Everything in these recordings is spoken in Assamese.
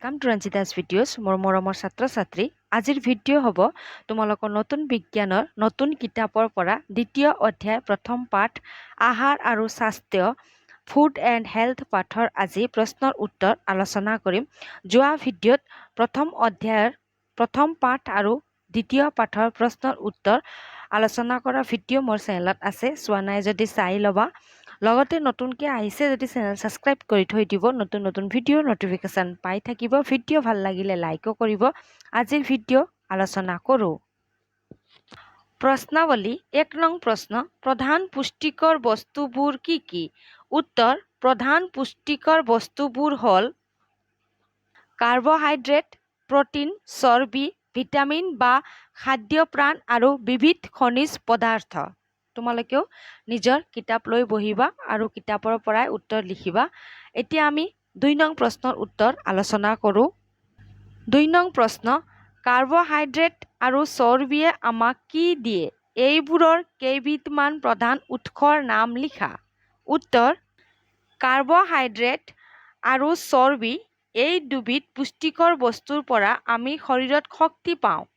ওয়েলকাম টু ৰঞ্জিতাছ ভিডিঅ'ছ মোৰ মৰমৰ ছাত্ৰ ছাত্ৰী আজিৰ ভিডিঅ' হ'ব তোমালোকৰ নতুন বিজ্ঞানৰ নতুন কিতাপৰ পৰা দ্বিতীয় অধ্যায় প্ৰথম পাঠ আহাৰ আৰু স্বাস্থ্য ফুড এণ্ড হেল্থ পাঠৰ আজি প্ৰশ্নৰ উত্তৰ আলোচনা কৰিম যোৱা ভিডিঅ'ত প্ৰথম অধ্যায়ৰ প্ৰথম পাঠ আৰু দ্বিতীয় পাঠৰ প্ৰশ্নৰ উত্তৰ আলোচনা কৰা ভিডিঅ' মোৰ চেনেলত আছে চোৱা নাই যদি চাই ল'বা লগতে নতুনকৈ আহিছে যদি চেনেল সাবস্ক্ৰাইব কৰি থৈ দিব নতুন নতুন ভিডিঅ'ৰ নটিফিকেশ্যন পাই থাকিব ভিডিঅ' ভাল লাগিলে লাইকো কৰিব আজিৰ ভিডিঅ' আলোচনা কৰোঁ প্ৰশ্নাৱলী 1 নং প্ৰশ্ন প্ৰধান পুষ্টিকৰ বস্তুবোৰ কি কি উত্তৰ প্ৰধান পুষ্টিকৰ বস্তুবোৰ হ'ল কাৰ্বহাইড্ৰেট প্ৰটিন চৰ্বি ভিটামিন বা খাদ্য প্ৰাণ আৰু বিবিধ খনিজ পদাৰ্থ তোমালোকেও নিজৰ কিতাপ লৈ বহিবা আৰু কিতাপৰ পৰাই উত্তৰ লিখিবা এতিয়া আমি 2 নং প্ৰশ্নৰ উত্তৰ আলোচনা কৰোঁ 2 নং প্ৰশ্ন কাৰ্বহাইড্ৰেট আৰু চৰ্বিয়ে আমাক কি দিয়ে এইবোৰৰ কেইবিধমান প্ৰধান উৎসৰ নাম লিখা উত্তৰ কাৰ্বহাইড্ৰেট আৰু চৰ্বি এই দুবিধ পুষ্টিকৰ বস্তুৰ পৰা আমি শৰীৰত শক্তি পাওঁ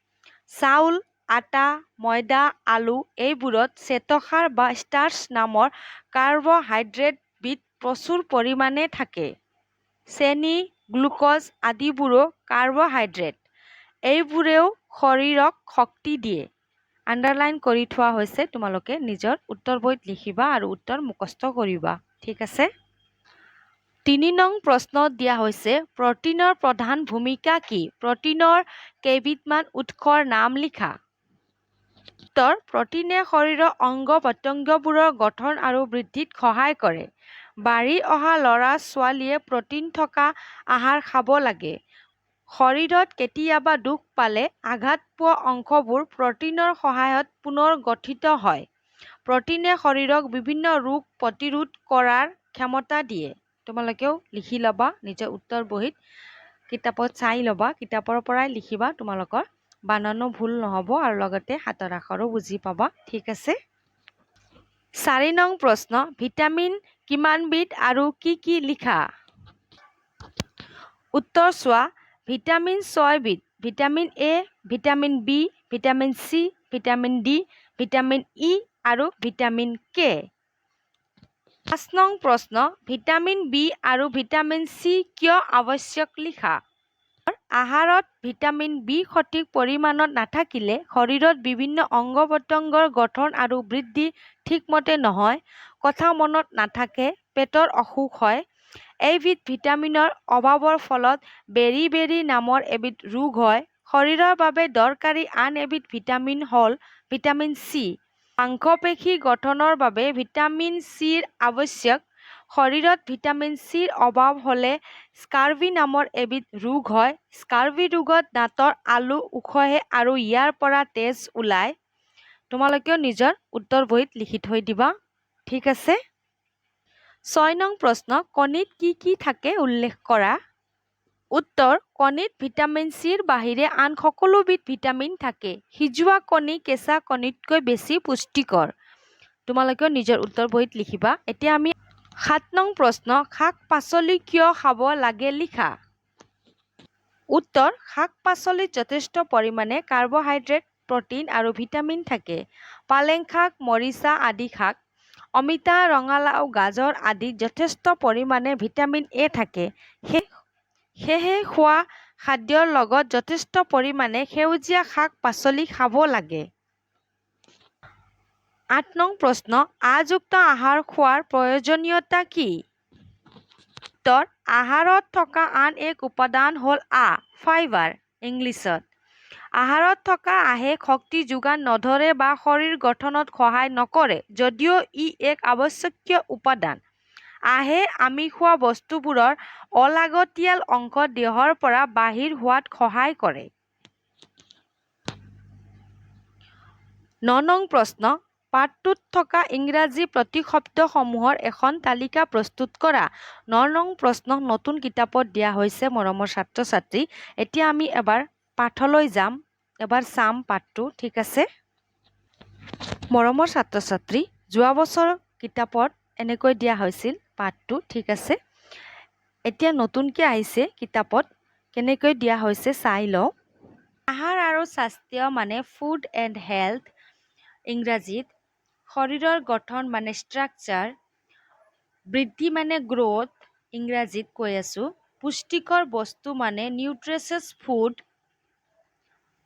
চাউল আটা ময়দা আলু এইবোৰত শ্বেতসাৰ বা ষ্টাৰ্চ নামৰ কাৰ্বহাইড্ৰেটবিধ প্ৰচুৰ পৰিমাণে থাকে চেনি গ্লুক'জ আদিবোৰো কাৰ্বহাইড্ৰেট এইবোৰেও শৰীৰক শক্তি দিয়ে আণ্ডাৰলাইন কৰি থোৱা হৈছে তোমালোকে নিজৰ উত্তৰ বহীত লিখিবা আৰু উত্তৰ মুখস্থ কৰিবা ঠিক আছে 3 নং প্ৰশ্নত দিয়া হৈছে প্ৰটিনৰ প্ৰধান ভূমিকা কি প্ৰটিনৰ কেইবিধমান উৎসৰ নাম লিখা উত্তৰ প্ৰটিনে শৰীৰৰ অংগ প্ৰত্যংগবোৰৰ গঠন আৰু বৃদ্ধিত সহায় কৰে বাঢ়ি অহা ল'ৰা ছোৱালীয়ে প্ৰটিন থকা আহাৰ খাব লাগে শৰীৰত কেতিয়াবা দুখ পালে আঘাত পোৱা অংশবোৰ প্ৰটিনৰ সহায়ত পুনৰ গঠিত হয় প্ৰটিনে শৰীৰক বিভিন্ন ৰোগ প্ৰতিৰোধ কৰাৰ ক্ষমতা দিয়ে তোমালোকেও লিখি ল'বা নিজৰ উত্তৰ বহীত কিতাপত চাই ল'বা কিতাপৰ পৰাই লিখিবা তোমালোকৰ বানানো ভুল নহ'ব আৰু লগতে হাতৰ আখৰো বুজি পাবা ঠিক আছে 4 নং প্ৰশ্ন ভিটামিন কিমানবিধ আৰু কি লিখা উত্তৰ চোৱা ভিটামিন 6 বিধ vitamin A vitamin B vitamin C vitamin D vitamin E আৰু ভিটামিন কে 5 নং প্ৰশ্ন ভিটামিন বি আৰু ভিটামিন চি কিয় আৱশ্যক লিখা আহাৰত ভিটামিন বি সঠিক পৰিমাণত নাথাকিলে শৰীৰত বিভিন্ন অংগ প্ৰত্যংগৰ গঠন আৰু বৃদ্ধি ঠিকমতে নহয় কথা মনত নাথাকে পেটৰ অসুখ হয় এইবিধ ভিটামিনৰ অভাৱৰ ফলত বেৰি নামৰ এবিধ ৰোগ হয় শৰীৰৰ বাবে দৰকাৰী আন এবিধ ভিটামিন হ'ল ভিটামিন চি মাংসপেশী গঠনৰ বাবে ভিটামিন চিৰ আৱশ্যক শৰীৰত ভিটামিন চিৰ অভাৱ হ'লে স্কাৰ্বি নামৰ এবিধ ৰোগ হয় স্কাৰ্বি ৰোগত দাঁতৰ আলু উখহে আৰু ইয়াৰ পৰা তেজ ওলায় তোমালোকেও নিজৰ উত্তৰ বহীত লিখি থৈ দিবা ঠিক আছে 6 নং প্ৰশ্ন কণীত কি থাকে উল্লেখ কৰা উত্তৰ কণীত ভিটামিন চিৰ বাহিৰে আন সকলোবিধ ভিটামিন থাকে সিজোৱা কণী কেঁচা কণীতকৈ বেছি পুষ্টিকৰ তোমালোকেও নিজৰ উত্তৰ বহীত লিখিবা এতিয়া আমি 7 নং প্ৰশ্ন শাক পাচলি কিয় খাব লাগে লিখা উত্তৰ শাক পাচলিত যথেষ্ট পৰিমাণে কাৰ্বহাইড্ৰেট প্ৰটিন আৰু ভিটামিন থাকে পালেং শাক মৰিচা আদি শাক অমিতা ৰঙালাও গাজৰ আদিত যথেষ্ট পৰিমাণে ভিটামিন এ থাকে সেয়েহে খোৱা খাদ্যৰ লগত যথেষ্ট পৰিমাণে সেউজীয়া শাক পাচলি খাব লাগে 8 নং প্ৰশ্ন আযুক্ত আহাৰ খোৱাৰ প্ৰয়োজনীয়তা কি উত্তৰ আহাৰত থকা আন এক উপাদান হ'ল ফাইবাৰ ইংলিছত আহাৰত থকা আহে শক্তি যোগান নধৰে বা শৰীৰ গঠনত সহায় নকৰে যদিও ই এক আৱশ্যকীয় উপাদান আহে আমি খোৱা বস্তুবোৰৰ অলাগতিয়াল অংশ দেহৰ পৰা বাহিৰ হোৱাত সহায় কৰে 9 নং প্ৰশ্ন পাঠটোত থকা ইংৰাজী প্ৰতিশব্দসমূহৰ এখন তালিকা প্ৰস্তুত কৰা 9 নং প্ৰশ্ন নতুন কিতাপত দিয়া হৈছে মৰমৰ ছাত্ৰ ছাত্ৰী এতিয়া আমি এবাৰ পাঠলৈ যাম এবাৰ চাম পাঠটো ঠিক আছে মৰমৰ ছাত্ৰ ছাত্ৰী যোৱা বছৰ কিতাপত এনেকৈ দিয়া হৈছিল পাঠটো ঠিক আছে এতিয়া নতুনকৈ আহিছে কিতাপত কেনেকৈ দিয়া হৈছে চাই লওঁ। আহাৰ আৰু স্বাস্থ্য মানে ফুড এণ্ড হেল্থ ইংৰাজীত, শৰীৰৰ গঠন মানে ষ্ট্ৰাকচাৰ, বৃদ্ধি মানে গ্ৰ'থ ইংৰাজীত কৈ আছোঁ, পুষ্টিকৰ বস্তু মানে নিউট্ৰিচিয়াছ ফুড,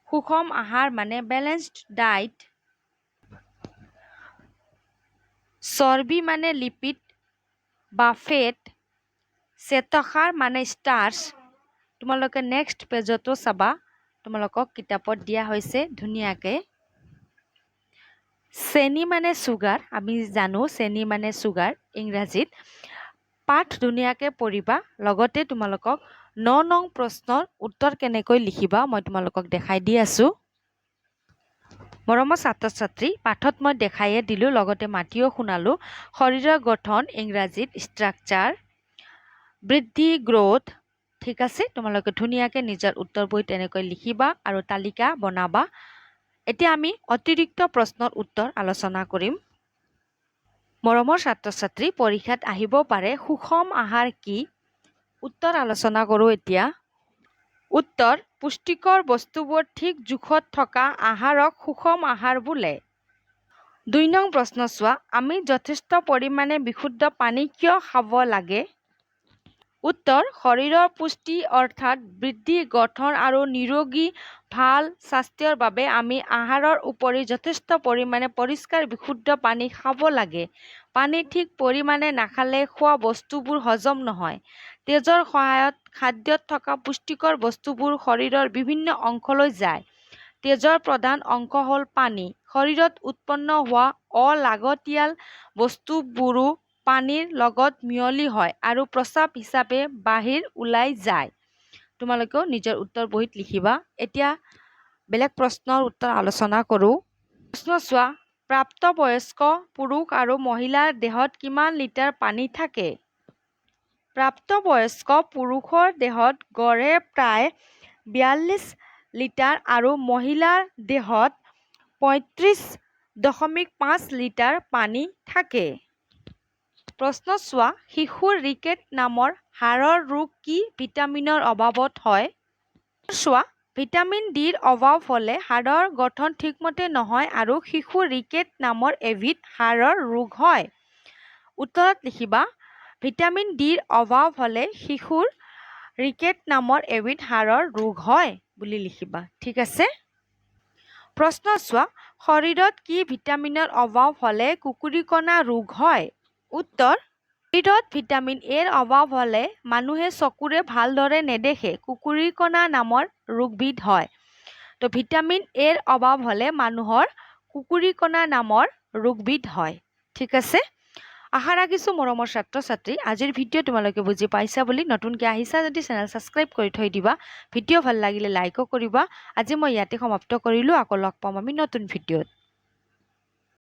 সুষম আহাৰ মানে বেলেঞ্চড ডায়েট, চৰ্বি মানে লিপিড বা ফেট, শ্বেতসাৰ মানে ষ্টাৰ্চ। তোমালোকে নেক্সট পেজতো চাবা, তোমালোকক কিতাপত দিয়া হৈছে ধুনীয়াকৈ। চেনি মানে চুগাৰ, আমি জানো চেনি মানে চুগাৰ ইংৰাজীত। পাঠ ধুনীয়াকৈ পঢ়িবা, লগতে তোমালোকক 9 নং প্ৰশ্নৰ উত্তৰ কেনেকৈ লিখিবা মই তোমালোকক দেখাই দি আছোঁ। মৰমৰ ছাত্ৰ ছাত্ৰী, পাঠত মই দেখাইয়ে দিলোঁ, লগতে মাতিও শুনালোঁ। শৰীৰৰ গঠন ইংৰাজীত ষ্ট্ৰাকচাৰ, বৃদ্ধি গ্ৰ'থ। ঠিক আছে, তোমালোকে ধুনীয়াকৈ নিজৰ উত্তৰ বহীত তেনেকৈ লিখিবা আৰু তালিকা বনাবা। এতিয়া আমি অতিৰিক্ত প্ৰশ্নৰ উত্তৰ আলোচনা কৰিম। মৰমৰ ছাত্ৰ ছাত্ৰী, পৰীক্ষাত আহিব পাৰে সুষম আহাৰ কি? উত্তৰ আলোচনা কৰোঁ এতিয়া। উত্তৰ, পুষ্টিকৰ বস্তুবোৰ ঠিক জোখত থকা আহাৰক সুষম আহাৰ বোলে। 2 নং প্ৰশ্ন চোৱা, আমি যথেষ্ট পৰিমাণে বিশুদ্ধ পানী কিয় খাব লাগে? উত্তৰ, শৰীৰৰ পুষ্টি অৰ্থাৎ বৃদ্ধি, গঠন আৰু নিৰোগী ভাল স্বাস্থ্যৰ বাবে আমি আহাৰৰ উপৰি যথেষ্ট পৰিমাণে পৰিষ্কাৰ বিশুদ্ধ পানী খাব লাগে। পানী ঠিক পৰিমাণে নাখালে খোৱা বস্তুবোৰ হজম নহয়। তেজৰ সহায়ত খাদ্যত থকা পুষ্টিকৰ বস্তুবোৰ শৰীৰৰ বিভিন্ন অংশলৈ যায়। তেজৰ প্ৰধান অংশ হ'ল পানী। শৰীৰত উৎপন্ন হোৱা অলাগতিয়াল বস্তুবোৰো পানীৰ লগত মিহলি হয় আৰু প্ৰস্ৰাৱ হিচাপে বাহিৰ ওলাই যায়। তোমালোকেও নিজৰ উত্তৰ বহীত লিখিবা। এতিয়া বেলেগ প্ৰশ্নৰ উত্তৰ আলোচনা কৰোঁ। প্ৰশ্ন চোৱা, প্ৰাপ্তবয়স্ক পুৰুষ আৰু মহিলাৰ দেহত কিমান লিটাৰ পানী থাকে? প্ৰাপ্তবয়স্ক পুৰুষৰ দেহত গড়ে প্ৰায় 42 লিটাৰ আৰু মহিলাৰ দেহত 35.5 লিটাৰ পানী থাকে। প্ৰশ্ন চোৱা, শিশুৰ ৰিকেট নামৰ হাড়ৰ ৰোগ কি ভিটামিনৰ অভাৱত হয়? চোৱা, ভিটামিন ডিৰ অভাৱ হ'লে হাড়ৰ গঠন ঠিকমতে নহয় আৰু শিশুৰ ৰিকেট নামৰ এবিধ হাড়ৰ ৰোগ হয়। উত্তৰত লিখিবা, ভিটামিন ডিৰ অভাৱ হ'লে শিশুৰ ৰিকেট নামৰ এবিধ হাড়ৰ ৰোগ হয় বুলি লিখিবা। ঠিক আছে। প্ৰশ্ন চোৱা, শৰীৰত কি ভিটামিনৰ অভাৱ হ'লে কুকুৰিকণা ৰোগ হয়? উত্তৰ, শৰীৰত ভিটামিন এৰ অভাৱ হ'লে মানুহে চকুৰে ভালদৰে নেদেখে কুকুৰিকণা নামৰ ৰোগবিধ হয়। তো ভিটামিন এৰ অভাৱ হ'লে মানুহৰ কুকুৰিকণা নামৰ ৰোগবিধ হয়। ঠিক আছে। আশা ৰাখিছোঁ মৰমৰ ছাত্ৰ ছাত্ৰী, আজিৰ ভিডিঅ' তোমালোকে বুজি পাইছা বুলি। নতুনকৈ আহিছা যদি চেনেল ছাবস্ক্ৰাইব কৰি থৈ দিবা। ভিডিঅ' ভাল লাগিলে লাইকো কৰিবা। আজি মই ইয়াতে সমাপ্ত কৰিলোঁ, আকৌ লগ পাম আমি নতুন ভিডিঅ'ত।